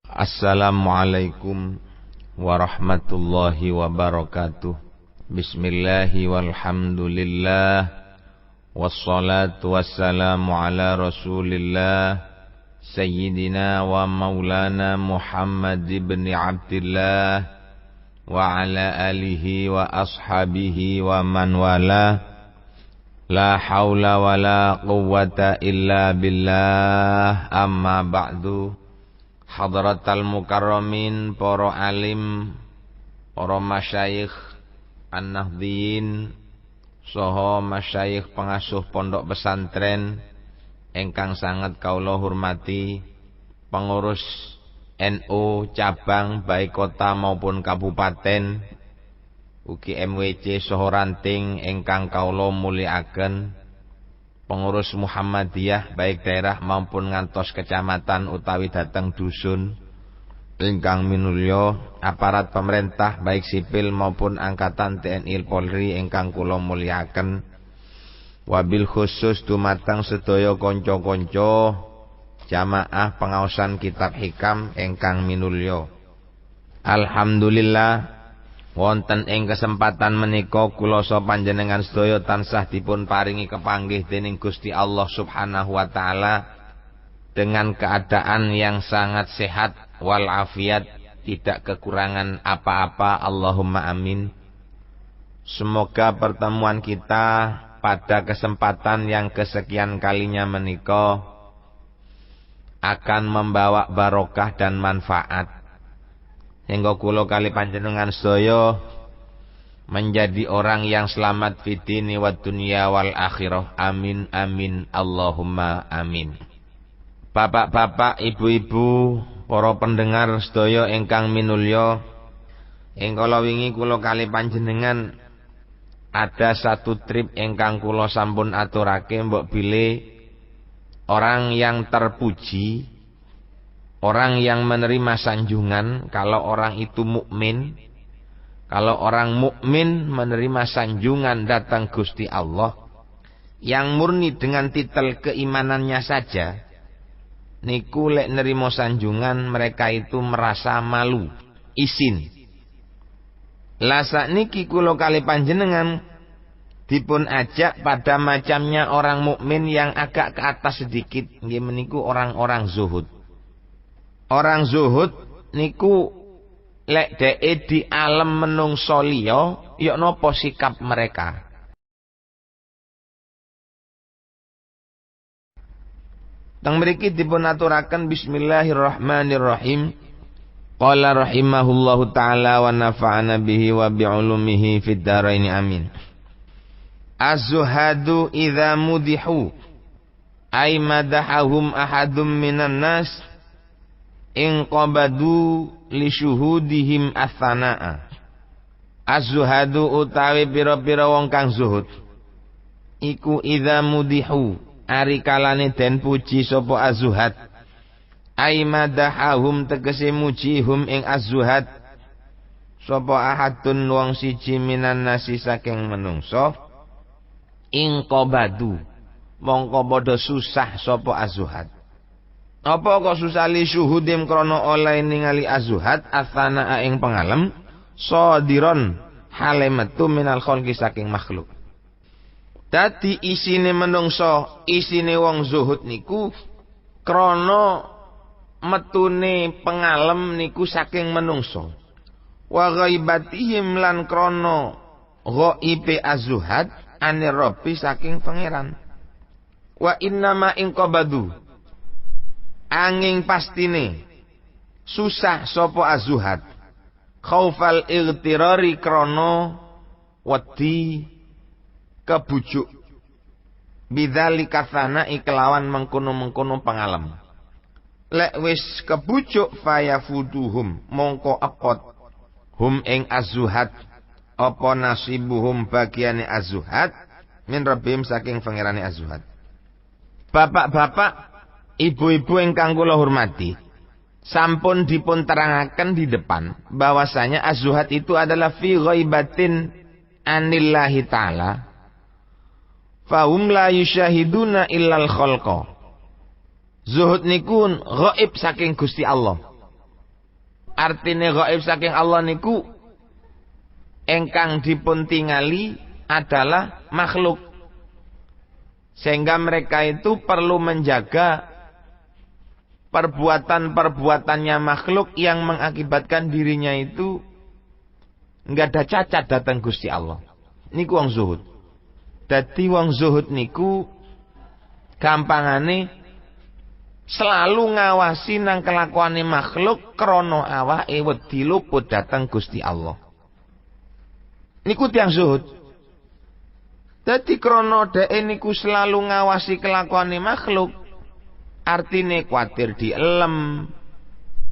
Assalamualaikum warahmatullahi wabarakatuh. Bismillahi walhamdulillah, wassalatu wassalamu ala rasulillah, sayyidina wa maulana Muhammad ibn Abdillah wa ala alihi wa ashabihi wa man wala. La haula wa la quwwata illa billah, amma ba'du. Hadratal mukarramin, para alim, para masyayikh an-nahdhiyin saha masyayikh pengasuh pondok pesantren ingkang sangat kaula hormati, pengurus NU cabang baik kota maupun kabupaten, ugi MWC saha ranting ingkang kaula mulyakaken, pengurus Muhammadiyah baik daerah maupun ngantos kecamatan utawi dhateng dusun ingkang minulya, aparat pemerintah baik sipil maupun angkatan TNI Polri ingkang kula mulyakaken, wabil khusus dumateng sedaya kanca-kanca jamaah pengaosan kitab hikam ingkang minulya. Alhamdulillah, wonten ing kesempatan menika kula saha panjenengan sedaya tansah dipun paringi kepanggih dening Gusti Allah Subhanahu wa taala dengan keadaan yang sangat sehat wal afiat, tidak kekurangan apa-apa. Allahumma amin. Semoga pertemuan kita pada kesempatan yang kesekian kalinya menika akan membawa barokah dan manfaat hingga kula kali panjenengan sedaya menjadi orang yang selamat fid dini wad dunya wal akhirah. Amin amin Allahumma amin. Bapak-bapak, ibu-ibu, para pendengar sedaya ingkang minulya, ing kala wingi kula kali panjenengan ada satu trip ingkang kula sampun aturake, mbok bilih orang yang terpuji, orang yang menerima sanjungan. Kalau orang itu mukmin, kalau orang mukmin menerima sanjungan datang Gusti Allah yang murni dengan titel keimanannya saja, niku lek nerima sanjungan mereka itu merasa malu, isin. Lah sakniki kula kali panjenengan dipun ajak pada macamnya orang mukmin yang agak ke atas sedikit, nggih meniku orang-orang zuhud. Orang zuhud niku lek dhek di alam menungso liya, ya napa sikap mereka? Teng mriki dipun aturaken bismillahirrahmanirrahim. Qala rahimahullahu taala wa nafa'ana bihi wa bi'ulumihi fid dharain amin. Az-zuhadu idza mudihu ay madahahum ahadum minan nas in qabadu li syuhudihim athana'a. Az-zuhadu utawi pira-pira wong kang zuhud iku idza mudihu ari kalane den puji sapa az-zuhad, ai madahahum tegese muji hum ing az-zuhad sapa ahadun wong siji minan nasi saking menungso, ing qabadu mongko padha susah sapa az-zuhad. Apa kok susah li syuhudim krana oleh ningali az-zuhad athana ing pengalem, sadiron hale metu minal khalqi saking makhluk. Dadi isine menungso, isine wong zuhud niku krana metune pengalem niku saking menungso. Wa ghaibatihim lan krana ghaibe az-zuhad anir rabbi saking pangeran. Wa innama ing qabadu angin pastine susah sapa az-zuhad khaufal igtirari krana wedi kebujuk bidzalika thana iklawan mengkono-mengkono pangalem. Lek wis kebujuk fayafuduhum mongko epot hum ing az-zuhad apa nasibuhum bagiane az-zuhad min rabbihim saking pangerane az-zuhad. Bapak-bapak, ibu-ibu ingkang kula hormati, sampun dipun terangaken di depan bahwasanya az-zuhad itu adalah fi ghaibatin anillahi ta'ala, fahum la yusyahiduna illal khalqa. Zuhud niku ghaib saking Gusti Allah. Artine gaib saking Allah niku engkang dipun tingali adalah makhluk. Sehingga mereka itu perlu menjaga perbuatan-perbuatannya makhluk yang mengakibatkan dirinya itu enggak ada cacat datang Gusti Allah. Niku wong zuhud. Dadi wong zuhud niku gampangane selalu ngawasi nang kelakuane makhluk krana awake wedi luput datang Gusti Allah. Niku tiyang zuhud. Dadi krana dheke niku selalu ngawasi kelakuane makhluk, artine kuatir dielem,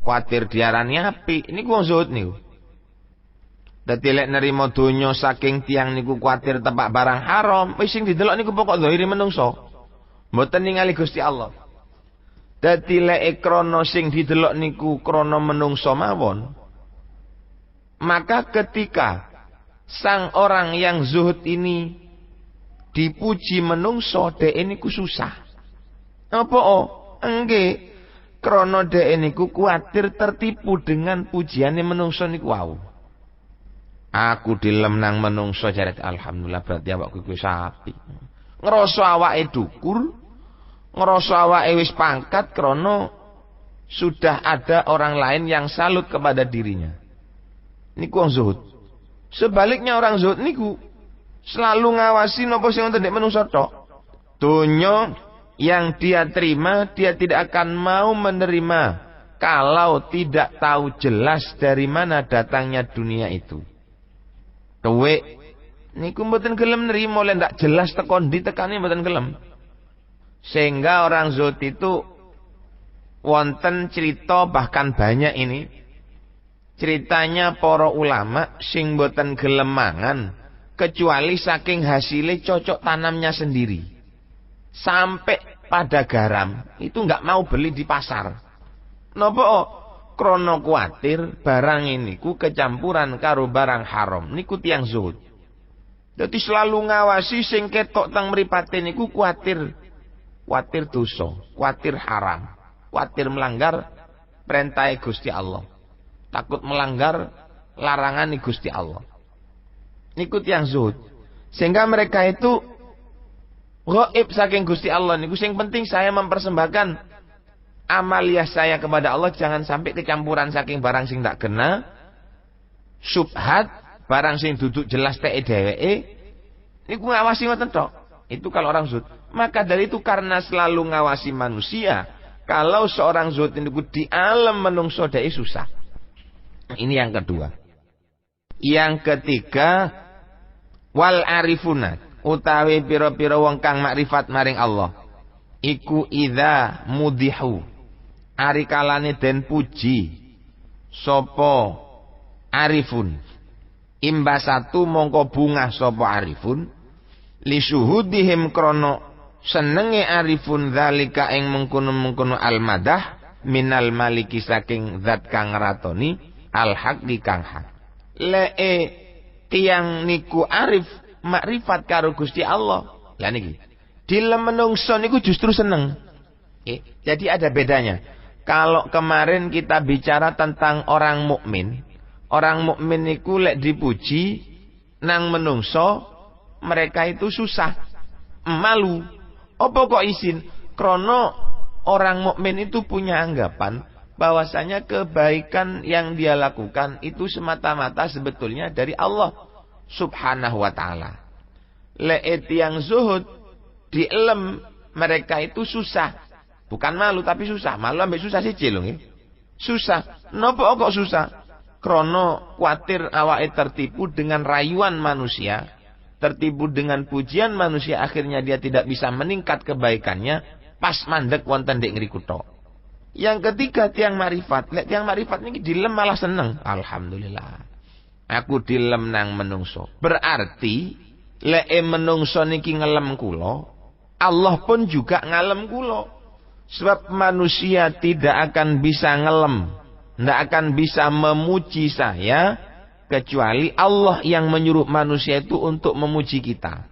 kuatir diarani apik. Niku wong zuhud niku. Dadi lek nerima donya saking tiyang niku kuatir tepak barang haram, wis sing didelok niku pokok zahire menungso. Mboten ningali Gusti Allah. Dadi lek krana sing didelok niku krana menungso mawon, maka ketika sang orang yang zuhud ini dipuji menungso, dhek niku susah. Apa enggih krana dhek niku kuatir tertipu dengan pujiane menungso niku wau. Aku dilem nang menungso jaret alhamdulillah berarti awakku kuwi sapi. Ngrasa awake dukur, ngrasa awake wis pangkat krana sudah ada orang lain yang salut kepada dirinya. Niku wong zuhud. Sebaliknya orang zuhud niku selalu ngawasi napa sing wonten nek menungso tok. Donya yang dia terima, dia tidak akan mau menerima kalau tidak tahu jelas dari mana datangnya dunia itu. Kowe niku mboten gelem nrimo lek ndak jelas teko ndi tekane mboten gelem. Sehingga orang zuhud itu wonten cerita bahkan banyak ini. Ceritanya para ulama sing mboten gelem mangan kecuali saking hasilnya cocok tanamnya sendiri. Sampai pada garam itu enggak mau beli di pasar. Napa? Krono kuatir barang ini ku kecampuran karo barang haram. Niku tiyang zuhud. Dadi selalu ngawasi sing ketok teng mripate niku kuatir dosa, kuatir haram, kuatir melanggar perintah Gusti Allah. Takut melanggar larangan Gusti Allah. Niku tiyang zuhud. Sehingga mereka itu gaib saking Gusti Allah niku sing penting saya mempersembahkan amaliyah saya kepada Allah jangan sampai kecampuran saking barang sing tak kena, subhat, barang sing duduk jelas teke dheweke. Niku ngawasi ngoten tok. Itu kalau orang zuhud. Maka dari itu karena selalu ngawasi manusia, kalau seorang zuhud niku di alam menungso dhek susah. Ini yang kedua. Yang ketiga, wal arifuna utawi pira-pira wong kang makrifat maring Allah iku idza mudihu ari kalane den puji sapa arifun imbasatu mongko bungah sapa arifun li syuhudihim krana senenge arifun zalika ing mengkono-mengkono almadah minal maliki saking zat kang ratoni alhaq di kang hak lee tiyang niku arif makrifat karo Gusti Allah. Lah niki. Dilem menungso niku justru seneng. Jadi ada bedanya. Kalau kemarin kita bicara tentang orang mukmin niku lek dipuji nang menungso mereka itu susah, malu. Apa kok isin? Krono orang mukmin itu punya anggapan bahwasanya kebaikan yang dia lakukan itu semata-mata sebetulnya dari Allah Subhanahu wa ta'ala. Le'et yang zuhud dielem mereka itu susah. Bukan malu tapi susah. Malu ambek susah siji lho nggih. Susah. Napa kok susah? Krono kuatir awake tertipu dengan rayuan manusia, tertipu dengan pujian manusia, akhirnya dia tidak bisa meningkat kebaikannya pas mandek wonten ndek ngriku tok. Yang ketiga tiang marifat. Lek tiang marifat niki dilem malah seneng. Alhamdulillah. Aku dilem nang menungso. Berarti lek menungso niki ngelem kula, Allah pun juga ngalem kula. Sebab manusia tidak akan bisa ngelem, tidak akan bisa memuji saya kecuali Allah yang menyuruh manusia itu untuk memuji kita.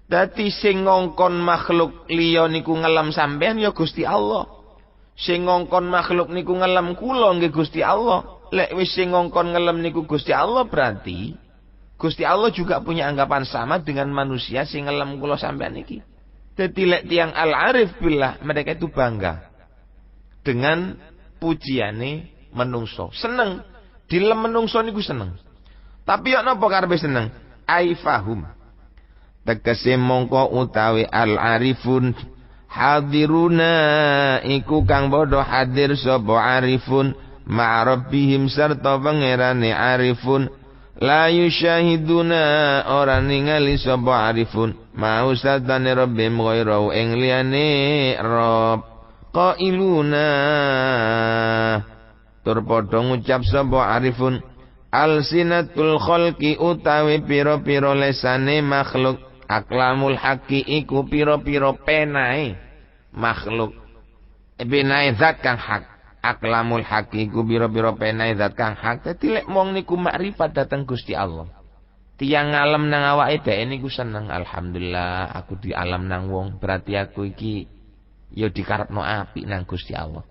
Dadi sing ngongkon makhluk liya niku ngelem sampean ya Gusti Allah. Sing ngongkon makhluk niku ngelem kula nggih Gusti Allah. lek wis sing ngongkon ngelem niku Gusti Allah, berarti Gusti Allah juga punya anggapan sama dengan manusia sing ngelem kula sampean iki. Dadi lek tiyang al-arif billah, mereka itu bangga dengan pujiane menungso. Seneng dilem menungso niku seneng. Tapi yo napa karepe seneng? Aifahum. Tegese mongko utawi al-arifun hadiruna iku kang bodho hadir sapa arifun ma'rabbihim sarta pangerane arifun la yusyahiduna ora ningali sapa arifun mau satane rabbim ghairau ing liyane rabb qailuna tur padha ngucap sapa arifun alsinatul khalqi utawi pira-pira lesane makhluk aklamul haqqi iku pira-pira penae makhluk penae zat kang hak aklamul haqqi iku pira-pira penae zat kang hak. Dadi lek mong niku makrifat dateng Gusti Allah, tiyang ngalem nang awake dhewe niku seneng, alhamdulillah aku di alam nang wong, berarti aku iki ya dikarepno apik nang Gusti Allah.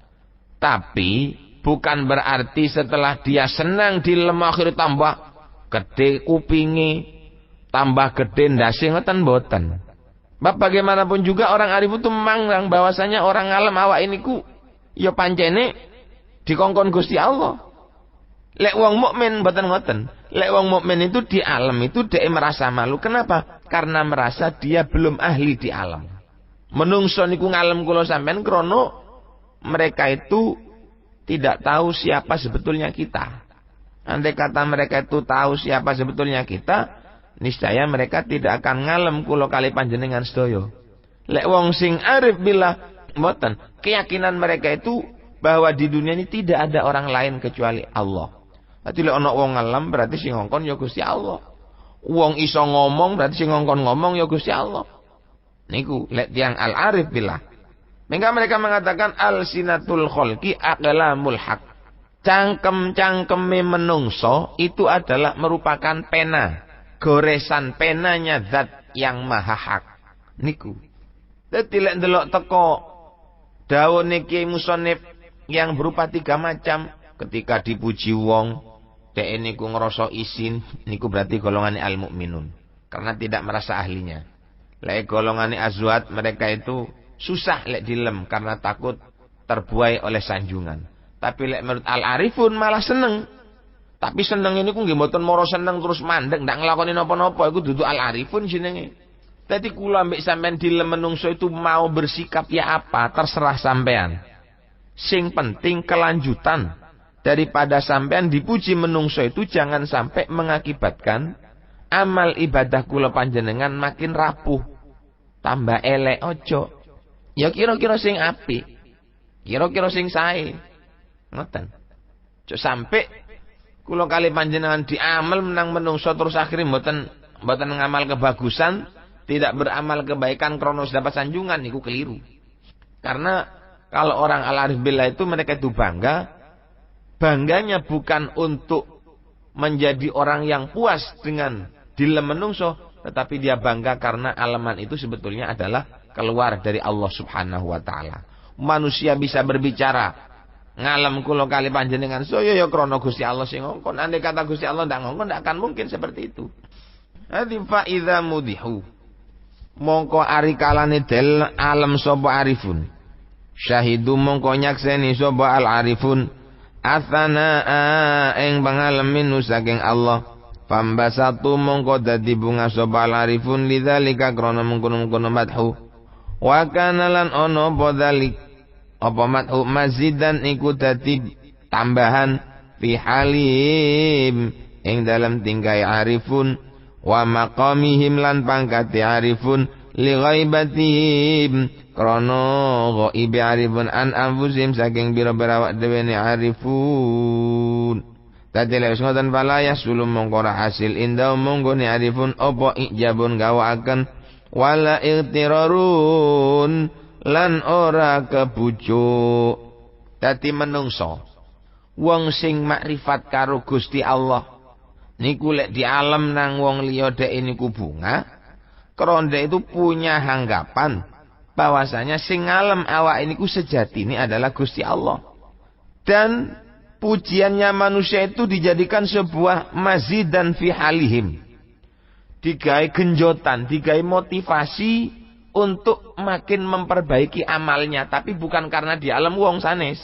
Tapi bukan berarti setelah dia senang di lemah akhir tambah gede kupingi, tambah gede ndase, ngoten mboten. Bagaimanapun juga orang arif itu memang bahwasanya orang alam awak ini ku ya pancene dikongkon Gusti Allah. Lek wong mukmin mboten ngoten. Lek wong mukmin itu di alam itu dia merasa malu. Kenapa? Karena merasa dia belum ahli di alam. Menungso niku ngalem kula sampean krono mereka itu tidak tahu siapa sebetulnya kita. Andai kata mereka itu tahu siapa sebetulnya kita, niscaya mereka tidak akan ngalem kula kali panjenengan sedaya. Lek wong sing arif billah mboten, keyakinan mereka itu bahwa di dunia ini tidak ada orang lain kecuali Allah. Berarti lek ana wong ngalem berarti sing ngongkon ya Gusti Allah. Wong iso ngomong berarti sing ngongkon ngomong ya Gusti Allah. Niku lek tiyang al-arif billah. Maka mereka mengatakan al-sinatul khalqi aqlamul haq. Cangkem-cangkeme menungso itu adalah merupakan pena, goresan penanya zat yang maha hak. Niku. Dadi lek ndelok teko dawuhe Kiai Musonif yang berupa 3 macam, ketika dipuji wong, dek niku ngrasa isin, niku berarti golongane al-mukminun karena tidak merasa ahlinya. Lek golongane azwat, mereka itu susah lek dilem karena takut terbuai oleh sanjungan. Tapi lek menurut al-arifun malah seneng. Tapi seneng ini ku nggih mboten moro seneng terus mandek ndak nglakoni napa-napa, iku dudu al-arifun jenenge. Dadi kula ambek sampean dilem menungso itu mau bersikap ya apa, terserah sampean. Sing penting kelanjutan daripada sampean dipuji menungso itu jangan sampai mengakibatkan amal ibadah kula panjenengan makin rapuh, tambah elek ojo. Ya kira-kira sing apik, kira-kira sing sae. Ngoten. Cuk sampai kula kali panjenengan diamal menang menungso terus akhirnya mboten ngamal kebagusan, tidak beramal kebaikan kronos dapat sanjungan, niku keliru. Karena kalau orang al-arif billah itu mereka itu bangganya bukan untuk menjadi orang yang puas dengan dilem menungso, tetapi dia bangga karena alaman itu sebetulnya adalah keluar dari Allah Subhanahu wa taala. Manusia bisa berbicara, ngalem kula kali panjenengan saya ya krana Gusti Allah sing ngongkon. Andai kata Gusti Allah ndak ngongkon ndak akan mungkin seperti itu. Hadi fa idza mudihu. Mongko ari kalane del alam sapa arifun. Syahidu mongko nyakseni sapa al arifun athana ing pangalemin saking Allah. Pambasatu mongko dadi bunga sapa al arifun lidzalika krana mengkono-mengkono madhu. Wa kana lan ono bodalik apa madhu mazidan iku dadi tambahan fi halim ing dalam tingkai arifun wa maqamihim lan pangkati arifun li ghaibatihim krana ghaibi arifun an anfusihim saking bira-bira awak dhewe ne arifun. Dadi lek ngoten pala ya sulum mongko hasil indah monggo ne arifun apa ijabun gawaaken wala ightirarun lan ora kebujuk. Dadi menungso wong sing makrifat karo Gusti Allah niku lek di alam nang wong liya dek niku bunga, krondek itu punya anggapan bahwasanya sing ngalem awak niku sejatine adalah Gusti Allah. Dan pujiannya manusia itu dijadikan sebuah mazidan fi halihim. Digawe genjotan, digawe motivasi untuk makin memperbaiki amalnya. Tapi bukan karena di alam wong sanes.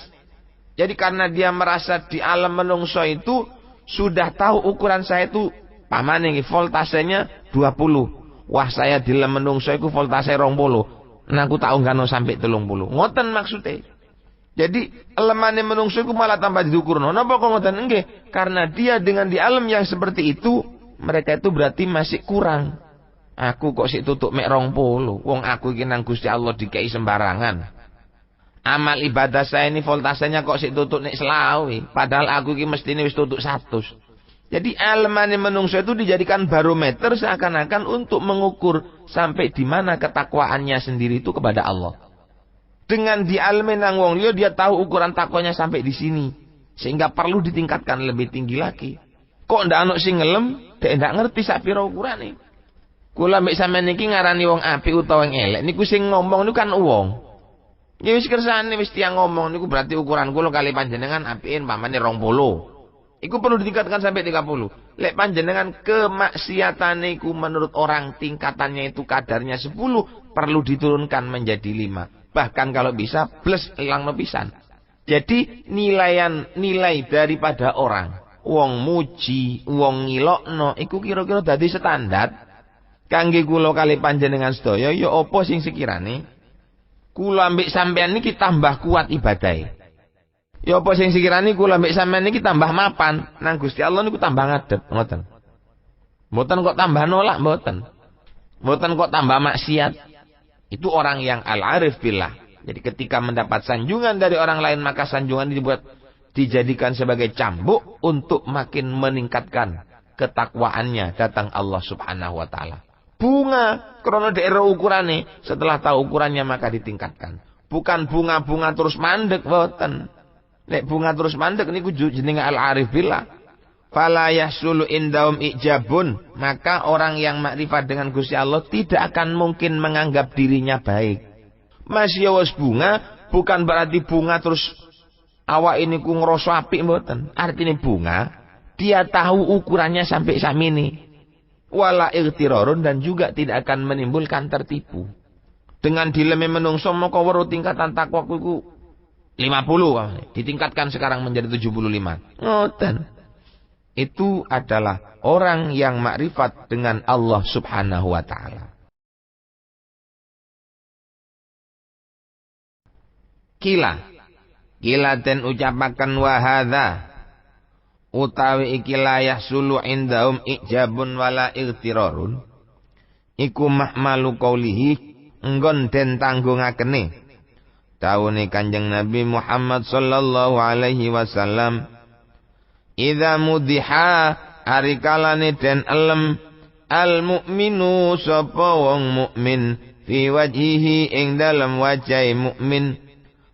Jadi karena dia merasa di alam menungso itu sudah tahu ukuran saya itu pamane iki voltasenya 20. Wah saya di alam menungso iku voltase 20. Nah aku tak unggahno sampai 30. Ngoten maksudnya. Jadi elemane menungso iku malah tambah diukurno. Napa kok ngoten? Nggih, karena dia dengan di alam yang seperti itu, mereka itu berarti masih kurang. Aku kok sik tutuk mek 20. Wong aku iki nang Gusti Allah dikei sembarangan. Amal ibadah saya ini voltasenya kok sik tutuk nek selawi. Padahal aku iki mestine wis tutuk 100. Jadi elemane menungso itu dijadikan barometer seakan-akan untuk mengukur sampai di mana ketakwaannya sendiri itu kepada Allah. Dengan di alme nang wong liya dia tahu ukuran takwanya sampai di sini. Sehingga perlu ditingkatkan lebih tinggi lagi. Kok ndak ana sing ngelem, dek ndak ngerti sak pira ukurane. Kula mbek sampean niki ngarani wong apik utawa wong elek niku sing ngomong niku kan wong. Ya wis kersane wis tiyang ngomong niku berarti ukuran kula kali panjenengan apiin pamane 20. Iku perlu ditingkatkan sampai 30. Lek panjenengan kemaksiatan iku menurut orang tingkatannya itu kadarnya 10, perlu diturunkan menjadi 5. Bahkan kalau bisa plus ilangno pisan. Jadi nilai daripada orang, wong muji, wong ngilokno iku kira-kira dadi standar kangge kula kali panjenengan sedaya ya apa sing sekirane kula ambek sampean niki tambah kuat ibadahe. Ya apa sing sekirane kula ambek sampean niki tambah mapan nang Gusti Allah niku tambah ngadep ngoten. Mboten kok tambah nolak mboten. Mboten kok tambah maksiat. Itu orang yang al-arif billah. Jadi ketika mendapat sanjungan dari orang lain maka sanjungan dijadikan sebagai cambuk untuk makin meningkatkan ketakwaannya datang Allah Subhanahu wa taala. Bunga krono daerah ukurane, setelah tahu ukurannya maka ditingkatkan. Bukan bunga-bunga terus mandek mboten. Nek bunga terus mandek niku jenenge al-arif billah. Fala yahsulu indahum ijabun, maka orang yang makrifat dengan Gusti Allah tidak akan mungkin menganggap dirinya baik. Masih wis bunga bukan berarti bunga terus awak ini ku ngrasa apik mboten. Artine bunga dia tahu ukurannya sampai sakmene. Wala ightirarun dan juga tidak akan menimbulkan tertipu. Dengan dileme menungso maka weruh tingkatan takwa ku 50 ditingkatkan sekarang menjadi 75. Ngoten. Itu adalah orang yang makrifat dengan Allah Subhanahu wa taala. Kila den ucapaken wa hadza utawi iki la yahsulu indahum ijabun wala ightirarun iku mahmalu qaulihi enggon den tanggungakene dawuhe Kanjeng Nabi Muhammad sallallahu alaihi wasallam idza mudiha arikalane den elem al mukminu sapa wong mukmin fi wajhihi ing dalem wajahe mukmin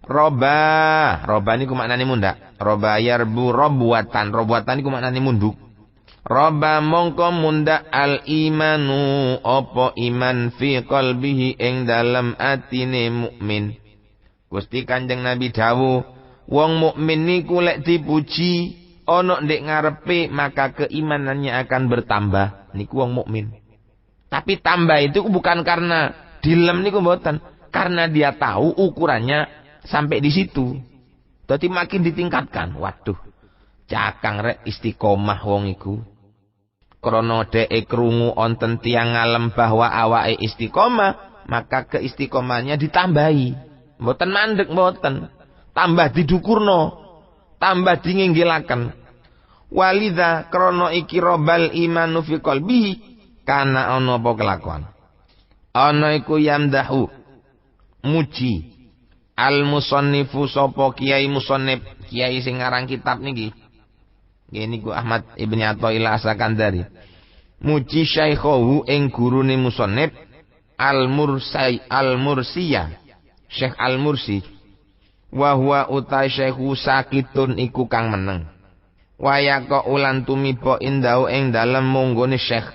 roba niku maknane mundak. Roba yarbu robwatan niku maknane munduk. Roba mongko mundak al imanu apa iman fi qalbihi ing dalem atine mukmin. Gusti Kanjeng Nabi dawuh, wong mukmin niku lek dipuji ana ndek ngarepe maka keimanannya akan bertambah. Niku wong mukmin. Tapi tambah itu bukan karena dilem niku mboten, karena dia tahu ukurannya sampai di situ. Dadi makin ditingkatkan. Waduh. Cakang rek istiqomah wong iku. Krana dhek krungu onten tiyang ngalem bahwa awake istiqomah, maka keistiqomahnya ditambahi. Mboten mandek mboten. Tambah didukurno, tambah dinginggilaken. Walidha krana iki robal imanu fi qalbihi kana ana apa kelakuan. Ana iku yamdahu muji al-musannifu sapa kiai musannif, kiai sing ngarang kitab niki. Nggih niku Ahmad Ibnu Athaillah As-Sakandari. Muji syaikhahu ing gurune musannif al-Mursiyah, Syekh Al-Mursi. Wa huwa utai syekhu sakitun iku kang meneng. Wa yaqa ulan tumiba indau ing dalem monggone Syekh.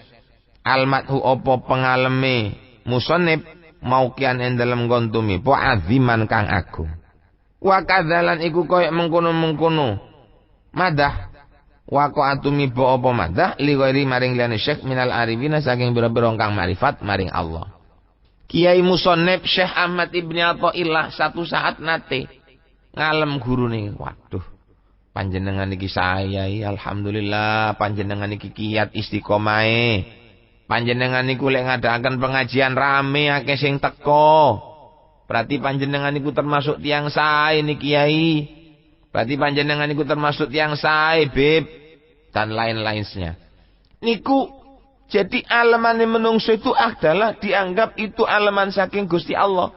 Al-madhu apa pengaleme musannif maukian ing dalem gontumi po aziman kang agung. Wa kadzalan iku koyo mengkono-mengkono madah waqa'atu mibo apa madah li ghairi maring liyane syekh minal arifina saking biro-biro kang marifat maring Allah. Kiai Musannif Syekh Ahmad Ibni Athaillah satu saat nate ngalem gurune, waduh panjenengan iki saya alhamdulillah panjenengan iki kiat istiqomahe. Panjenengan niku lek ngadakan pengajian rame akeh sing teko. Berarti panjenengan niku termasuk tiang sae niki Kiai. Berarti panjenengan niku termasuk tiang sae, Beb, dan lain-lainnya. Niku jadi alemane menungso itu adalah dianggap itu aleman saking Gusti Allah.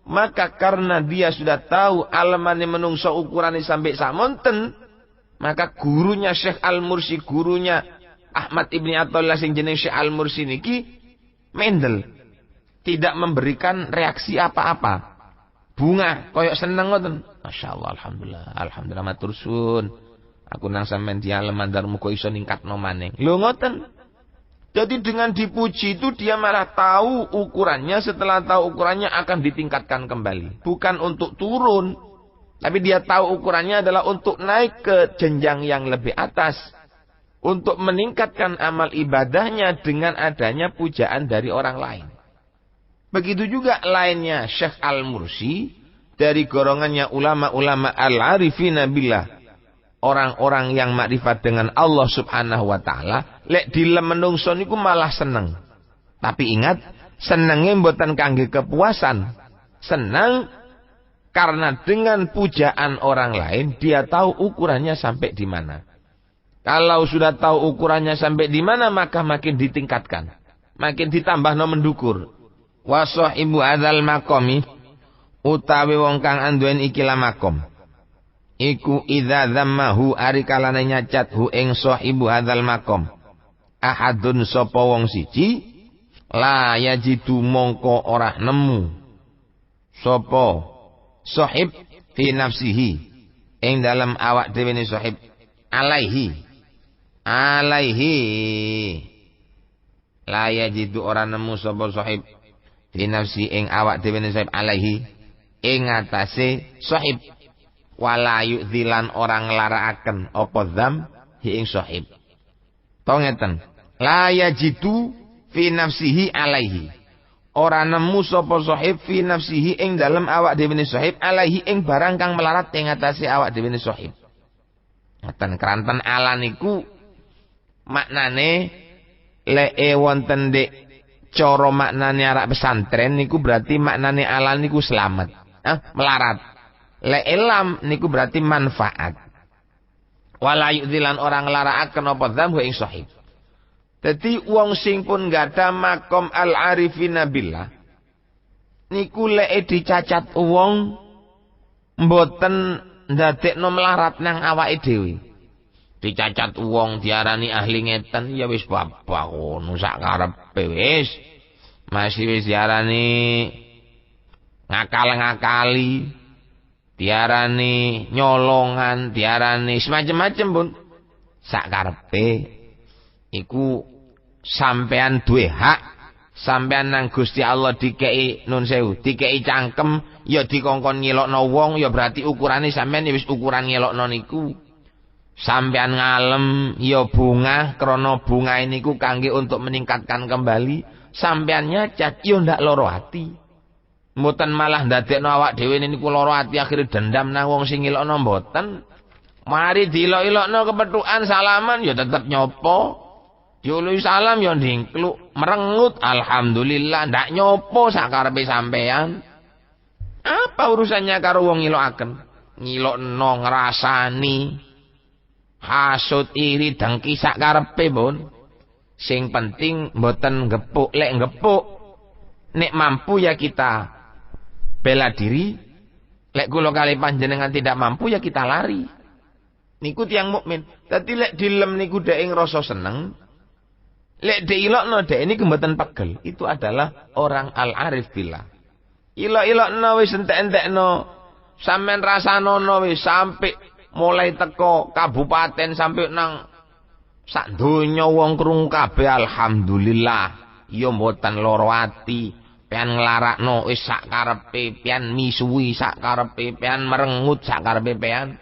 Maka karena dia sudah tahu alemane menungso ukurannya sampai samonten, maka gurunya Syekh Al-Mursi, gurunya Ahmad Ibni Athaillah sing jeneng Syekh Al-Mursi niki mendel. Tidak memberikan reaksi apa-apa. Bunga, koyok seneng ngoten. Masya Allah, alhamdulillah, alhamdulillah matur suwun. Aku nang sampean di aleman dar muga iso ningkatno maneh. Lho ngoten. Jadi dengan dipuji itu dia malah tahu ukurannya, setelah tahu ukurannya akan ditingkatkan kembali. Bukan untuk turun, tapi dia tahu ukurannya adalah untuk naik ke jenjang yang lebih atas. Untuk meningkatkan amal ibadahnya dengan adanya pujaan dari orang lain. Begitu juga lainnya Syekh Al-Mursi dari golongannya ulama-ulama al-arifina billah. Orang-orang yang makrifat dengan Allah Subhanahu wa taala, lek dilem menungso niku malah seneng. Tapi ingat, senenge mboten kangge kepuasan. Senang karena dengan pujaan orang lain dia tahu ukurannya sampai di mana. Kalau sudah tahu ukurannya sampai di mana, maka makin ditingkatkan. Makin ditambah no mendukur. Wa sahibu adzal maqami utawi wong kang anduwen ikilah makom. Iku idza dzammahu ari kalane nyacat hu ing sahibu hadzal maqam. Ahadun sapa wong siji la yajidu mongko ora nemu. Sapa sahib fi nafsihi ing dalam awak dhewe ne sahib alaihi la yajidu ora nemu sapa sahib fi nafsi ing awak dhewe ne sahib alaihi ing atase sahib wala yu'dzilan orang larakaken apa dzam hi ing sahib. Tongeten la yajidu fi nafsihi alaihi ora nemu sapa sahib fi nafsihi ing dalem awak dhewe ne sahib alaihi ing barang kang melarat ing atase awak dhewe ne sahib. Ngoten keranten ala niku maknane lek wonten dek cara maknane arak pesantren niku berarti maknane ala niku selamat, melarat. Le elam niku berarti manfaat. Wala yu'dzilan orang larakaken apa dzam ing sahib. Dadi wong sing pun gada makom al-arifina billah niku lek dicacat wong mboten ndadekno melarat nang awake dhewe. Dicacat wong diarani ahli ngeten ya wis babak ngono sak karepe wis. Masih wis diarani ngakal-ngakali. Diarani nyolongan, diarani semacam-macam pun sak karepe iku sampean duwe hak, sampean nang Gusti Allah dikei nun sewu, dikei cangkem ya dikongkon ngelokno wong ya berarti ukurane sampean ya wis ukuran ngelokno niku. Sampean ngalem ya bunga krana bunga niku kangge untuk meningkatkan kembali, sampean nyacat ya ndak loro ati. Mboten malah ndadekno awak dhewe niku lara ati akhire dendam nang wong sing ngilokno mboten. Mari dilok-ilokno kepethukan salaman ya tetep nyopo. Diului salam ya ndingkluk, merengut alhamdulillah ndak nyopo sakarepe sampean. Apa urusannya karo wong ngilokaken? Ngilokno ngrasani hasud iri dengki sakarepe pun. Sing penting mboten gepuk, lek gepuk nek mampu ya kita bela diri, lek kula kali panjenengan tidak mampu ya kita lari. Niku tiyang mukmin. Dadi lek dilem niku dhek ngrasa seneng, lek diilokno dhek niku mboten pegel. Itu adalah orang al-arif billah. Ilok-ilokno wis entek-entekno, sampean rasanono wis sampai mulai teko kabupaten sampai nang sak donya wong krungu kabeh alhamdulillah. Ya mboten lara ati. Pian nglarakno wis sak karepe, pian misuwi sak karepe, pian merengut sak karepe pian.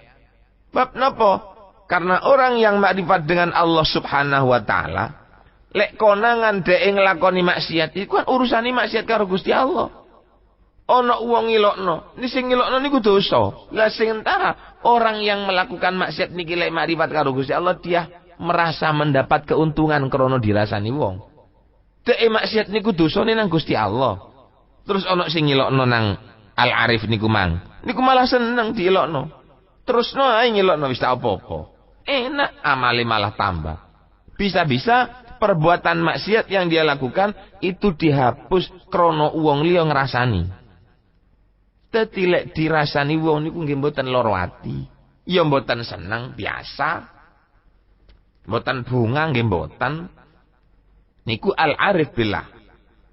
Bab napa? Karena orang yang makrifat dengan Allah Subhanahu wa taala, lek konangan dhek nglakoni maksiat iku kan urusane maksiat karo Gusti Allah. Ana wong ngilokno, ini sing ngilokno niku dosa. Lah sing entara orang yang melakukan maksiat niki lek makrifat karo Gusti Allah, dia merasa mendapat keuntungan krana dirasani wong. Dhek maksiat niku dosane nang Gusti Allah. Terus ana sing ngilokno nang Al-Arif niku mang. Niku malah seneng diilokno. Terusno ae ngilokno wis tak apa-apa. Enak amale malah tambah. Bisa-bisa perbuatan maksiat yang dia lakukan itu dihapus krana wong liya ngrasani. Dadi lek dirasani wong niku nggih mboten lara ati. Ya mboten seneng biasa. Mboten bunga nggih mboten. Niku al-arif billah.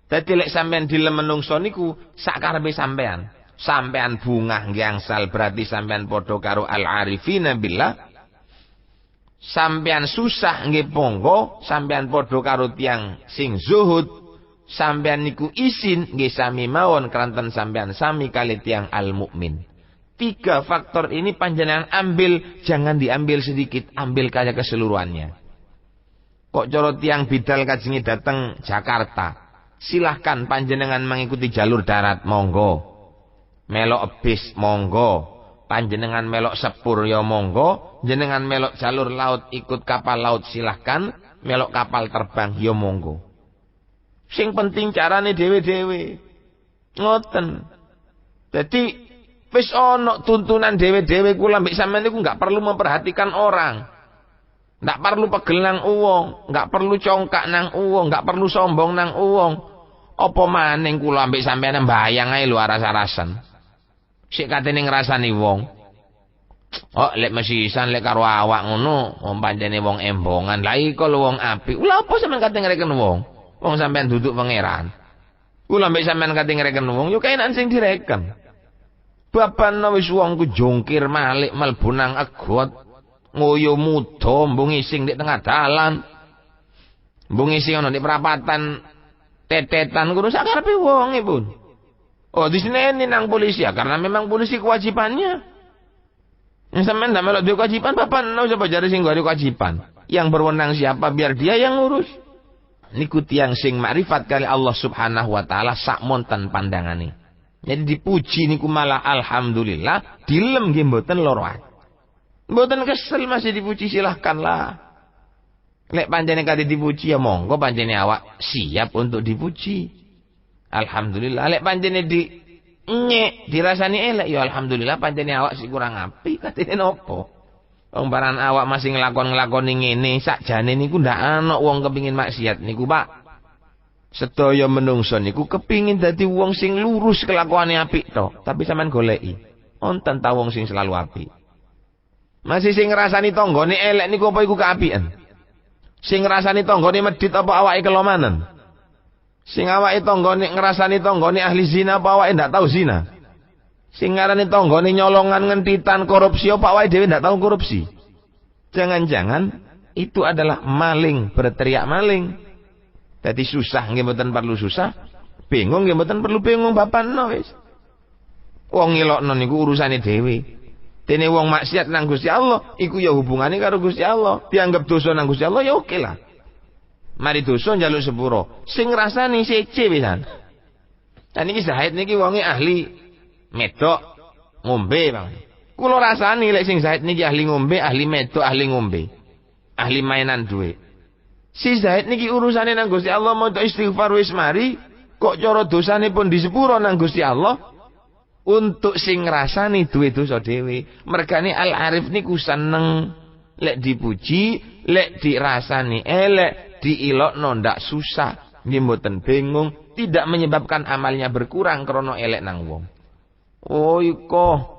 Dadi lek sampean dilem menungso niku sakarepe sampean. Sampean bunga nggih angsal berarti sampean padha karo al-arifina billah. Sampean susah nggih monggo, sampean padha karo tiyang sing zuhud. Sampean niku isin nggih sami mawon keranten sampean sami kali tiyang al-mukmin. 3 faktor ini panjenengan ambil, jangan diambil sedikit, ambil kaya keseluruhannya. Kok cara tiyang bidal kajengi dateng Jakarta, silahkan panjenengan mengikuti jalur darat monggo. Melok bis monggo. Panjenengan melok sepur ya monggo, jenengan melok jalur laut ikut kapal laut silahkan, melok kapal terbang ya monggo. Sing penting carane dhewe-dhewe. Ngoten. Jadi wis ana tuntunan dhewe-dhewe kula mbek sampean niku enggak perlu memperhatikan orang. Enggak perlu pegel nang wong, enggak perlu congkak nang wong, enggak perlu sombong nang wong. Apa maning kula mbek sampean mbayang ae lho aras-arasan. Sik katene ngrasani wong. Oh, lek mesisan lek karo awak ngono, wong pancene wong embongan. Lah iku lho wong apik. Lha apa sampean kate ngreken wong? Wong sampean duduk pangeran. Kula mbek sampean kate ngreken wong, yo kaenan sing direken. Babana wis wong ku jongkir malik mlebu nang egot, ngoyo muda mbung ngising di tengah dalan. Mbung ngising ana di perapatan tetetan kudu sakarepe wong pun. Oh, di sini ini nang polisi ya, karena memang polisi kewajibannya. Yang sampean ndak melok duwe kewajiban, babana usah bajare sing gak ada kewajiban. Yang berwenang siapa biar dia yang ngurus. Niku tiyang sing makrifat kali Allah Subhanahu wa taala sak monten pandangane. Jadi dipuji niku malah alhamdulillah, dilem nggih mboten lara. Mboten kesel masih dipuji silahkanlah. Lek panjenengan kate dipuji ya monggo panjenengan awak siap untuk dipuji. Alhamdulillah. Lek panjenengan dirasani elek ya alhamdulillah panjenengan awak sing kurang apik katene napa. Wong baran awak masih nglakoni ngene sakjane niku ndak ana wong kepingin maksiat niku, Pak. Sedaya menungso niku kepingin dadi wong sing lurus kelakuane apik to, tapi sampean goleki. Wonten ta wong sing selalu apik. Masih sing ngrasani tanggane elek niku apa iku keapikan? Sing ngrasani tanggane medhit apa awake kelomanan? Sing awake tanggane ngrasani tanggane ahli zina apa awake ndak tahu zina? Sing ngarani tanggane nyolongan ngentitan korupsi apa awake dhewe ndak tahu korupsi? Jangan-jangan itu adalah maling, berteriak maling. Dadi susah nggih mboten perlu susah, bingung nggih mboten perlu bingung bapakno wis. Wong ngilokno niku urusane dhewe. Dene wong maksiat nang Gusti Allah, iku ya hubungane karo Gusti Allah. Dianggap dosa nang Gusti Allah ya oke lah. Mari dosa njaluk sepuro. Sing ngrasani sece pisan. Dan iki Zahid niki wonge ahli medok ngombe, Bang. Kula rasani lek sing Zahid niki ahli ngombe, ahli medok, ahli ngombe. Ahli mainan duit. Si Zahid niki urusane nang Gusti Allah mau istighfar wis mari, kok cara dosane pun disepuro nang Gusti Allah. Untuk sing ngrasani duwe dosa dhewe. Mergane Al-Arif niku seneng lek dipuji, lek dirasani elek, diilokno ndak susah, nggih mboten bingung, tidak menyebabkan amalnya berkurang krana elek nang wong. Oh iko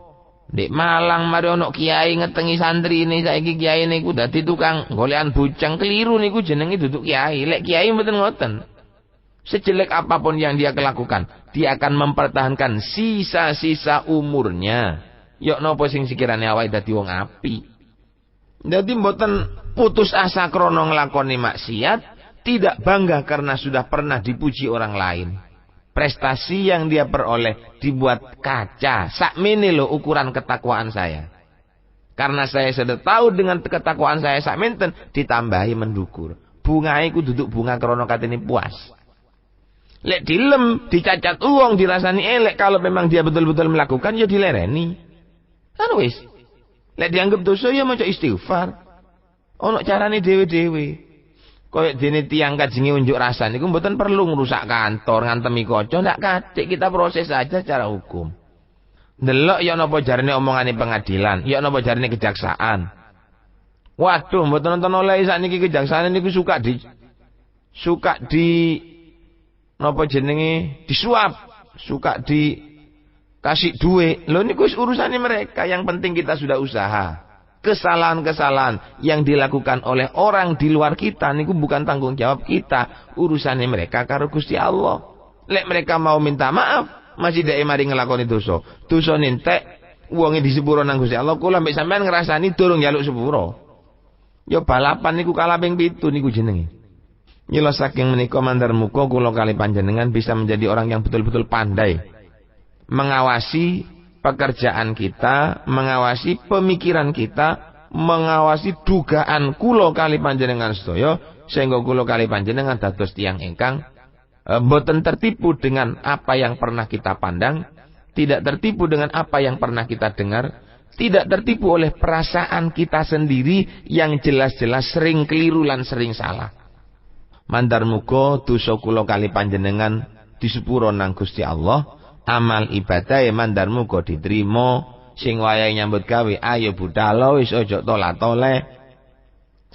Ndek Malang mari ana kiai ngetengi santri ini saiki kiai niku dadi tukang golekan bujang, keliru niku jenenge duduk kiai. Lek kiai mboten ngoten. Sejelek apapun yang dia lakukan, dia akan mempertahankan sisa-sisa umurnya. Yok napa sing sekirane awake dadi wong apik. Dadi mboten putus asa krana nglakoni maksiat, tidak bangga karena sudah pernah dipuji orang lain. Prestasi yang dia peroleh dibuat kaca. Sakmene lho ukuran ketakwaan saya. Karena saya sudah tahu dengan ketakwaan saya sak menten ditambahi mendukur. Bunga iku duduk bunga krana katene puas. Lek dilem, dicacat uang, dirasani elek, kalau memang dia betul-betul melakukan ya dilereni. Kan wis. Lek dianggap dosa ya maca istighfar. Ono carane dhewe-dhewe. Koyok dene tiyang kajenge unjuk rasa niku mboten perlu ngrusak kantor ngantemi kaca, ndak katik, kita proses saja secara hukum. Delok ya napa jarine omongane pengadilan, ya napa jarine kejaksaan. Waduh, mboten nonton oleh sakniki kejaksaan niku suka di napa jenenge disuap, suka dikasih duit. Lho niku urusane mereka, yang penting kita sudah usaha. Kesalahan-kesalahan yang dilakukan oleh orang di luar kita niku bukan tanggung jawab kita, urusane mereka karo Gusti Allah. Lek mereka mau minta maaf, masih dek mari ngelakoni dosa. Dosa entek, wonge disepuro nang Gusti Allah, kula mbek sampean ngrasani durung njaluk sepuro. Ya balapan niku kalah ping 7 niku jenenge. Mila saking menika mandar muga kula kali panjenengan bisa menjadi orang yang betul-betul pandai mengawasi pekerjaan kita, mengawasi pemikiran kita, mengawasi dugaan kula kali panjenengan sedaya, sehingga kula kali panjenengan dados tiyang ingkang boten tertipu dengan apa yang pernah kita pandang, tidak tertipu dengan apa yang pernah kita dengar, tidak tertipu oleh perasaan kita sendiri yang jelas-jelas sering keliru lan sering salah. Mandar muga dosa kula kali panjenengan disepuro nang Gusti Allah, amal ibadah mandar muga diterima, sing wayahe nyambut gawe ayo budhal wis aja tolat-toleh.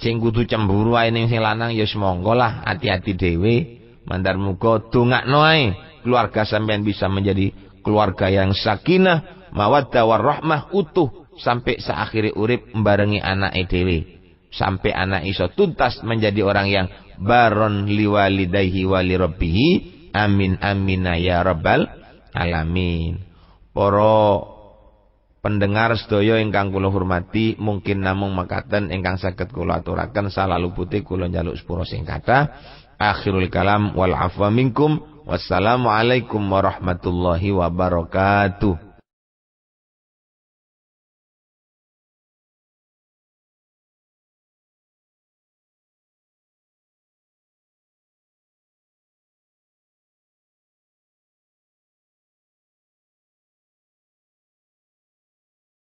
Sing kudu cemburu ae ning sing lanang ya semonggo lah, hati-hati dhewe. Mandar muga dongakno ae keluarga sampean bisa menjadi keluarga yang sakinah, mawaddah warahmah utuh sampai saakhiri urip mbarengi anake dhewe, sampai anak iso tuntas menjadi orang yang baron liwalidayhi walirabbihi. Amin amin ya rabbal alamin. Para pendengar sedaya ingkang kula hormati, mungkin namung mekaten ingkang saged kula aturaken, salaluputé kula njaluk sepura sing kathah. Akhirul kalam wal afwa minkum. Wassalamualaikum warahmatullahi wabarakatuh.